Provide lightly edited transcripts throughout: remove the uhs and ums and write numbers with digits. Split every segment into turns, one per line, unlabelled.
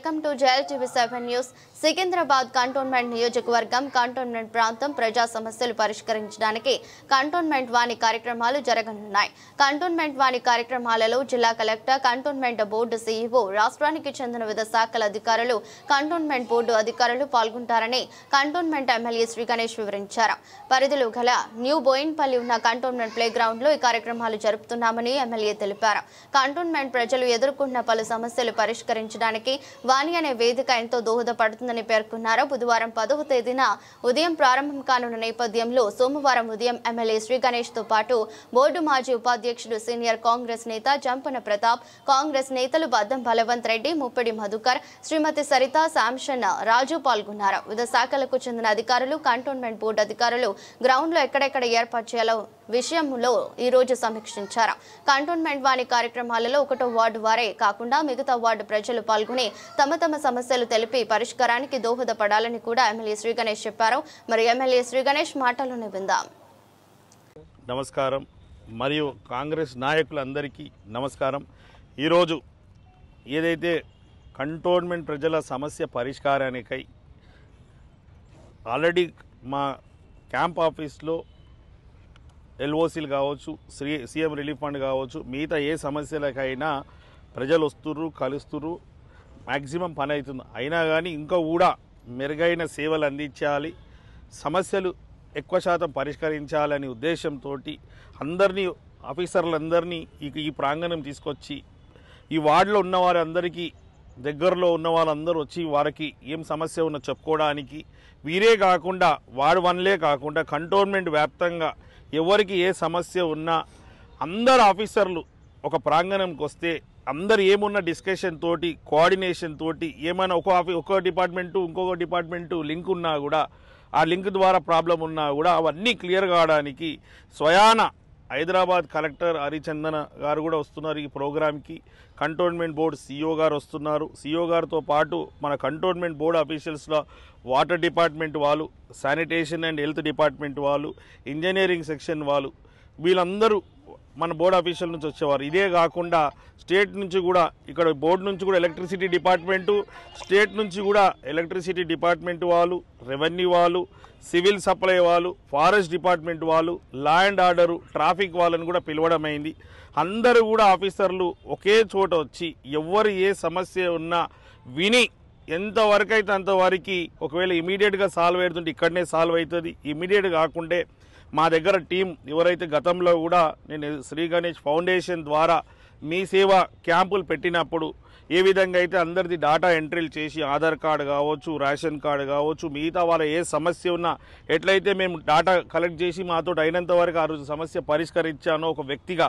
Welcome to JLTV7 news. Secunderabad cantonment నియోజకవర్గం cantonment ప్రాంతం ప్రజా సమస్యలు పరిష్కరించడానికి కంటోన్మెంట్ వాణి కార్యక్రమాలు జరగనున్నాయి. కంటోన్మెంట్ వాణి కార్యక్రమాలలో జిల్లా కలెక్టర్, కంటోన్మెంట్ బోర్డు CEO, రాష్ట్రానికి చెందిన వివిధ శాఖల అధికారులు, కంటోన్మెంట్ బోర్డు అధికారులు పాల్గొంటారని కంటోన్మెంట్ ఎమ్మెల్యే శ్రీ గణేష్ వివరించారు. పరిధిలో గల న్యూ బోయిన్పల్లి ఉన్న కంటోన్మెంట్ ప్లే గ్రౌండ్ లో ఈ కార్యక్రమాలు జరుపుతున్నామని ఎమ్మెల్యే తెలిపారు. కంటోన్మెంట్ ప్రజలు ఎదుర్కొన్న పలు సమస్యలు పరిష్కరించడానికి వాణి అనే వేదిక ఎంతో దోహదపడుతుందని పేర్కొన్నారు. బుధవారం 10వ తేదీన ఉదయం ప్రారంభం కానున్న నేపథ్యంలో సోమవారం ఉదయం ఎమ్మెల్యే శ్రీ గణేష్ తో పాటు బోర్డు మాజీ ఉపాధ్యక్షుడు, సీనియర్ కాంగ్రెస్ నేత జంపన ప్రతాప్, కాంగ్రెస్ నేతలు బద్దం బలవంత్ రెడ్డి, ముప్పిడి మధుకర్, శ్రీమతి సరిత, శాంషన్ రాజు పాల్గొన్నారు. వివిధ శాఖలకు చెందిన అధికారులు, కంటోన్మెంట్ బోర్డు అధికారులు గ్రౌండ్ లో ఎక్కడెక్కడ ఏర్పాటు చేయాలో విషయంలో ఈ రోజు సమీక్షించారు. కంటోన్మెంట్ వాణి కార్యక్రమాలలో 1వ వార్డు వారే కాకుండా మిగతా వార్డు ప్రజలు పాల్గొని తమ తమ సమస్యలు తెలిపి పరిష్కారానికి దోహదపడాలని కూడా ఎమ్మెల్యే శ్రీ గణేష్ చెప్పారు. మరి ఎమ్మెల్యే శ్రీ గణేష్ మాటల్లోనే విందాం.
నమస్కారం మరియు కాంగ్రెస్ నాయకులందరికీ నమస్కారం. ఈరోజు ఏదైతే కంటోన్మెంట్ ప్రజల సమస్య పరిష్కారానికై ఆల్రెడీ మా క్యాంప్ ఆఫీస్లో LOCలు కావచ్చు, సీఎం రిలీఫ్ ఫండ్ కావచ్చు, మిగతా ఏ సమస్యలకైనా ప్రజలు వస్తుర్రు, కలుస్తుర్రు, మ్యాక్సిమం పని అవుతుంది. అయినా కానీ ఇంకా కూడా మెరుగైన సేవలు అందించాలి, సమస్యలు ఎక్కువ శాతం పరిష్కరించాలనే ఉద్దేశంతో అందరినీ, ఆఫీసర్లందరినీ ఈ ప్రాంగణం తీసుకొచ్చి ఈ వార్డులో ఉన్న వారందరికీ, దగ్గరలో ఉన్న వాళ్ళందరూ వచ్చి వారికి ఏం సమస్య ఉన్నా చెప్పుకోవడానికి, వీరే కాకుండా వార్డు 1లే కాకుండా కంటోన్మెంట్ వ్యాప్తంగా ఎవరికి ఏ సమస్య ఉన్నా అందరు ఆఫీసర్లు ఒక ప్రాంగణంకి వస్తే అందరు ఏమున్న డిస్కషన్ తోటి, కోఆర్డినేషన్ తోటి, ఏమైనా ఒక డిపార్ట్మెంటు ఇంకొక డిపార్ట్మెంటు లింక్ ఉన్నా కూడా, ఆ లింక్ ద్వారా ప్రాబ్లం ఉన్నా కూడా అవన్నీ క్లియర్ కావడానికి స్వయాన హైదరాబాద్ కలెక్టర్ హరిచందన గారు కూడా వస్తున్నారు ఈ ప్రోగ్రామ్కి. కంటోన్మెంట్ బోర్డు CEO గారు వస్తున్నారు. CEO గారితో పాటు మన కంటోన్మెంట్ బోర్డు అఫీషియల్స్లో వాటర్ డిపార్ట్మెంట్ వాళ్ళు, శానిటేషన్ అండ్ హెల్త్ డిపార్ట్మెంట్ వాళ్ళు, ఇంజనీరింగ్ సెక్షన్ వాళ్ళు, వీళ్ళందరూ మన బోర్డు అఫీషియల్ నుంచి వచ్చేవారు. ఇదే కాకుండా స్టేట్ నుంచి కూడా, ఇక్కడ బోర్డు నుంచి కూడా ఎలక్ట్రిసిటీ డిపార్ట్మెంటు, స్టేట్ నుంచి కూడా ఎలక్ట్రిసిటీ డిపార్ట్మెంట్ వాళ్ళు, రెవెన్యూ వాళ్ళు, సివిల్ సప్లై వాళ్ళు, ఫారెస్ట్ డిపార్ట్మెంట్ వాళ్ళు, లా అండ్ ఆర్డరు, ట్రాఫిక్ వాళ్ళని కూడా పిలవడమైంది. అందరూ కూడా ఆఫీసర్లు ఒకే చోట వచ్చి ఎవరు ఏ సమస్య ఉన్నా విని ఎంతవరకు అయితే అంతవరకు, ఒకవేళ ఇమీడియట్గా సాల్వ్ అవుతుంటే ఇక్కడనే సాల్వ్ అవుతుంది. ఇమీడియట్ కాకుంటే మా దగ్గర టీం ఎవరైతే గతంలో కూడా నేను శ్రీ గణేష్ ఫౌండేషన్ ద్వారా మీ సేవ క్యాంపులు పెట్టినప్పుడు ఏ విధంగా అయితే అందరిది డాటా ఎంట్రీలు చేసి ఆధార్ కార్డు కావచ్చు, రేషన్ కార్డు కావచ్చు, మిగతా వాళ్ళ ఏ సమస్య ఉన్నా ఎట్లయితే మేము డాటా కలెక్ట్ చేసి మాతో అయినంత వరకు ఆ రోజు సమస్య పరిష్కరించానో ఒక వ్యక్తిగా,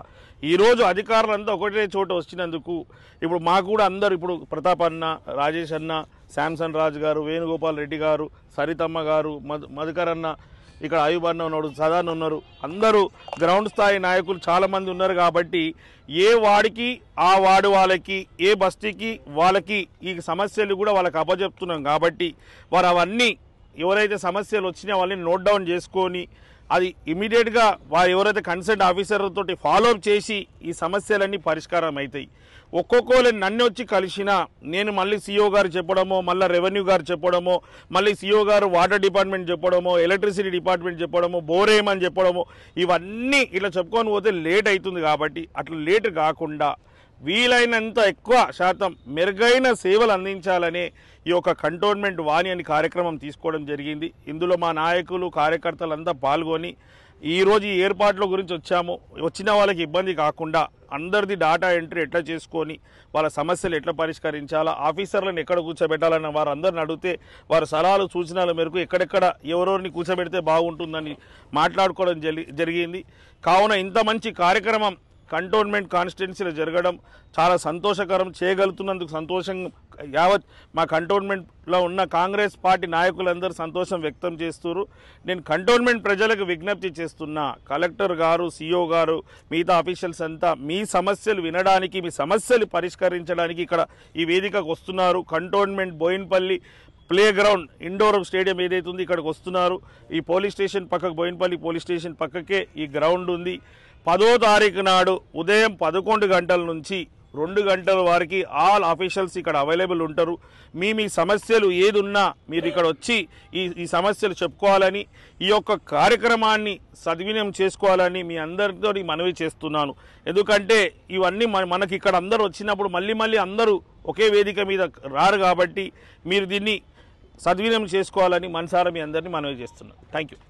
ఈరోజు అధికారులంతా ఒకటే చోట వచ్చినందుకు ఇప్పుడు మాకు కూడా అందరూ, ఇప్పుడు ప్రతాప్ అన్న, రాజేష్ అన్న, శాంసన్ రాజు గారు, వేణుగోపాల్ రెడ్డి గారు, సరితమ్మ గారు, మధుకర్ అన్న, ఇక్కడ అయూబ్ అన్న ఉన్నాడు, సదాన్ ఉన్నారు, అందరూ గ్రౌండ్ స్థాయి నాయకులు చాలామంది ఉన్నారు. కాబట్టి ఏ వాడికి ఆ వార్డు వాళ్ళకి, ఏ బస్తీకి వాళ్ళకి ఈ సమస్యలు కూడా వాళ్ళకి అప్పచెప్తున్నాం. కాబట్టి వారు అవన్నీ ఎవరైతే సమస్యలు వచ్చినా వాళ్ళని నోట్ డౌన్ చేసుకొని అది ఇమీడియట్గా వారు ఎవరైతే కన్సర్న్ ఆఫీసర్లతో ఫాలోఅప్ చేసి ఈ సమస్యలన్నీ పరిష్కారం అవుతాయి. ఒక్కొక్కరు నన్ను వచ్చి కలిసినా నేను మళ్ళీ CEO గారు చెప్పడమో, మళ్ళీ రెవెన్యూ గారు చెప్పడమో, మళ్ళీ CEO గారు వాటర్ డిపార్ట్మెంట్ చెప్పడమో, ఎలక్ట్రిసిటీ డిపార్ట్మెంట్ చెప్పడమో, బోరేమని చెప్పడమో, ఇవన్నీ ఇట్లా చెప్పుకొని పోతే లేట్ అవుతుంది. కాబట్టి అట్లా లేట్ కాకుండా వీలైనంత ఎక్కువ శాతం మెరుగైన సేవలు అందించాలనే ఈ యొక్క కంటోన్మెంట్ వాణి అని కార్యక్రమం తీసుకోవడం జరిగింది. ఇందులో మా నాయకులు, కార్యకర్తలంతా పాల్గొని ఈరోజు ఈ ఏర్పాట్ల గురించి వచ్చాము. వచ్చిన వాళ్ళకి ఇబ్బంది కాకుండా అందరిది డాటా ఎంట్రీ ఎట్లా చేసుకొని వాళ్ళ సమస్యలు ఎట్లా పరిష్కరించాలా, ఆఫీసర్లను ఎక్కడ కూర్చోబెట్టాలన్న వారు అందరిని అడిగితే వారు సలహాలు, సూచనల మేరకు ఎక్కడెక్కడ ఎవరెవరిని కూర్చోబెడితే బాగుంటుందని మాట్లాడుకోవడం జరిగింది. కావున ఇంత మంచి కార్యక్రమం కంటోన్మెంట్ కాన్స్టిట్యున్సీలో జరగడం చాలా సంతోషకరం. చేయగలుగుతున్నందుకు సంతోషం యావత్ మా కంటోన్మెంట్లో ఉన్న కాంగ్రెస్ పార్టీ నాయకులందరూ సంతోషం వ్యక్తం చేస్తున్నారు. నేను కంటోన్మెంట్ ప్రజలకు విజ్ఞప్తి చేస్తున్నా, కలెక్టర్ గారు, CEO గారు, మిగతా ఆఫీషియల్స్ అంతా మీ సమస్యలు వినడానికి, మీ సమస్యలు పరిష్కరించడానికి ఇక్కడ ఈ వేదికకు వస్తున్నారు. Cantonment Boinpally play ground, indoor stadium ఏదైతే ఉంది ఇక్కడికి వస్తున్నారు. ఈ పోలీస్ స్టేషన్ పక్కకు, బోయిన్పల్లి పోలీస్ స్టేషన్ పక్కకే ఈ గ్రౌండ్ ఉంది. 10వ తారీఖు నాడు ఉదయం 11 గంటల నుంచి 2 గంటల వారికి ఆల్ ఆఫీషియల్స్ ఇక్కడ అవైలబుల్ ఉంటారు. మీ సమస్యలు ఏదున్నా మీరు ఇక్కడ వచ్చి ఈ సమస్యలు చెప్పుకోవాలని, ఈ యొక్క కార్యక్రమాన్ని సద్వినియోగం చేసుకోవాలని మీ అందరితో మనవి చేస్తున్నాను. ఎందుకంటే ఇవన్నీ మనకి ఇక్కడ అందరూ వచ్చినప్పుడు మళ్ళీ అందరూ ఒకే వేదిక మీద రారు కాబట్టి మీరు దీన్ని సద్వినియోగం చేసుకోవాలని మనసారా మీ అందరినీ మనవి చేస్తున్నాను. Thank you.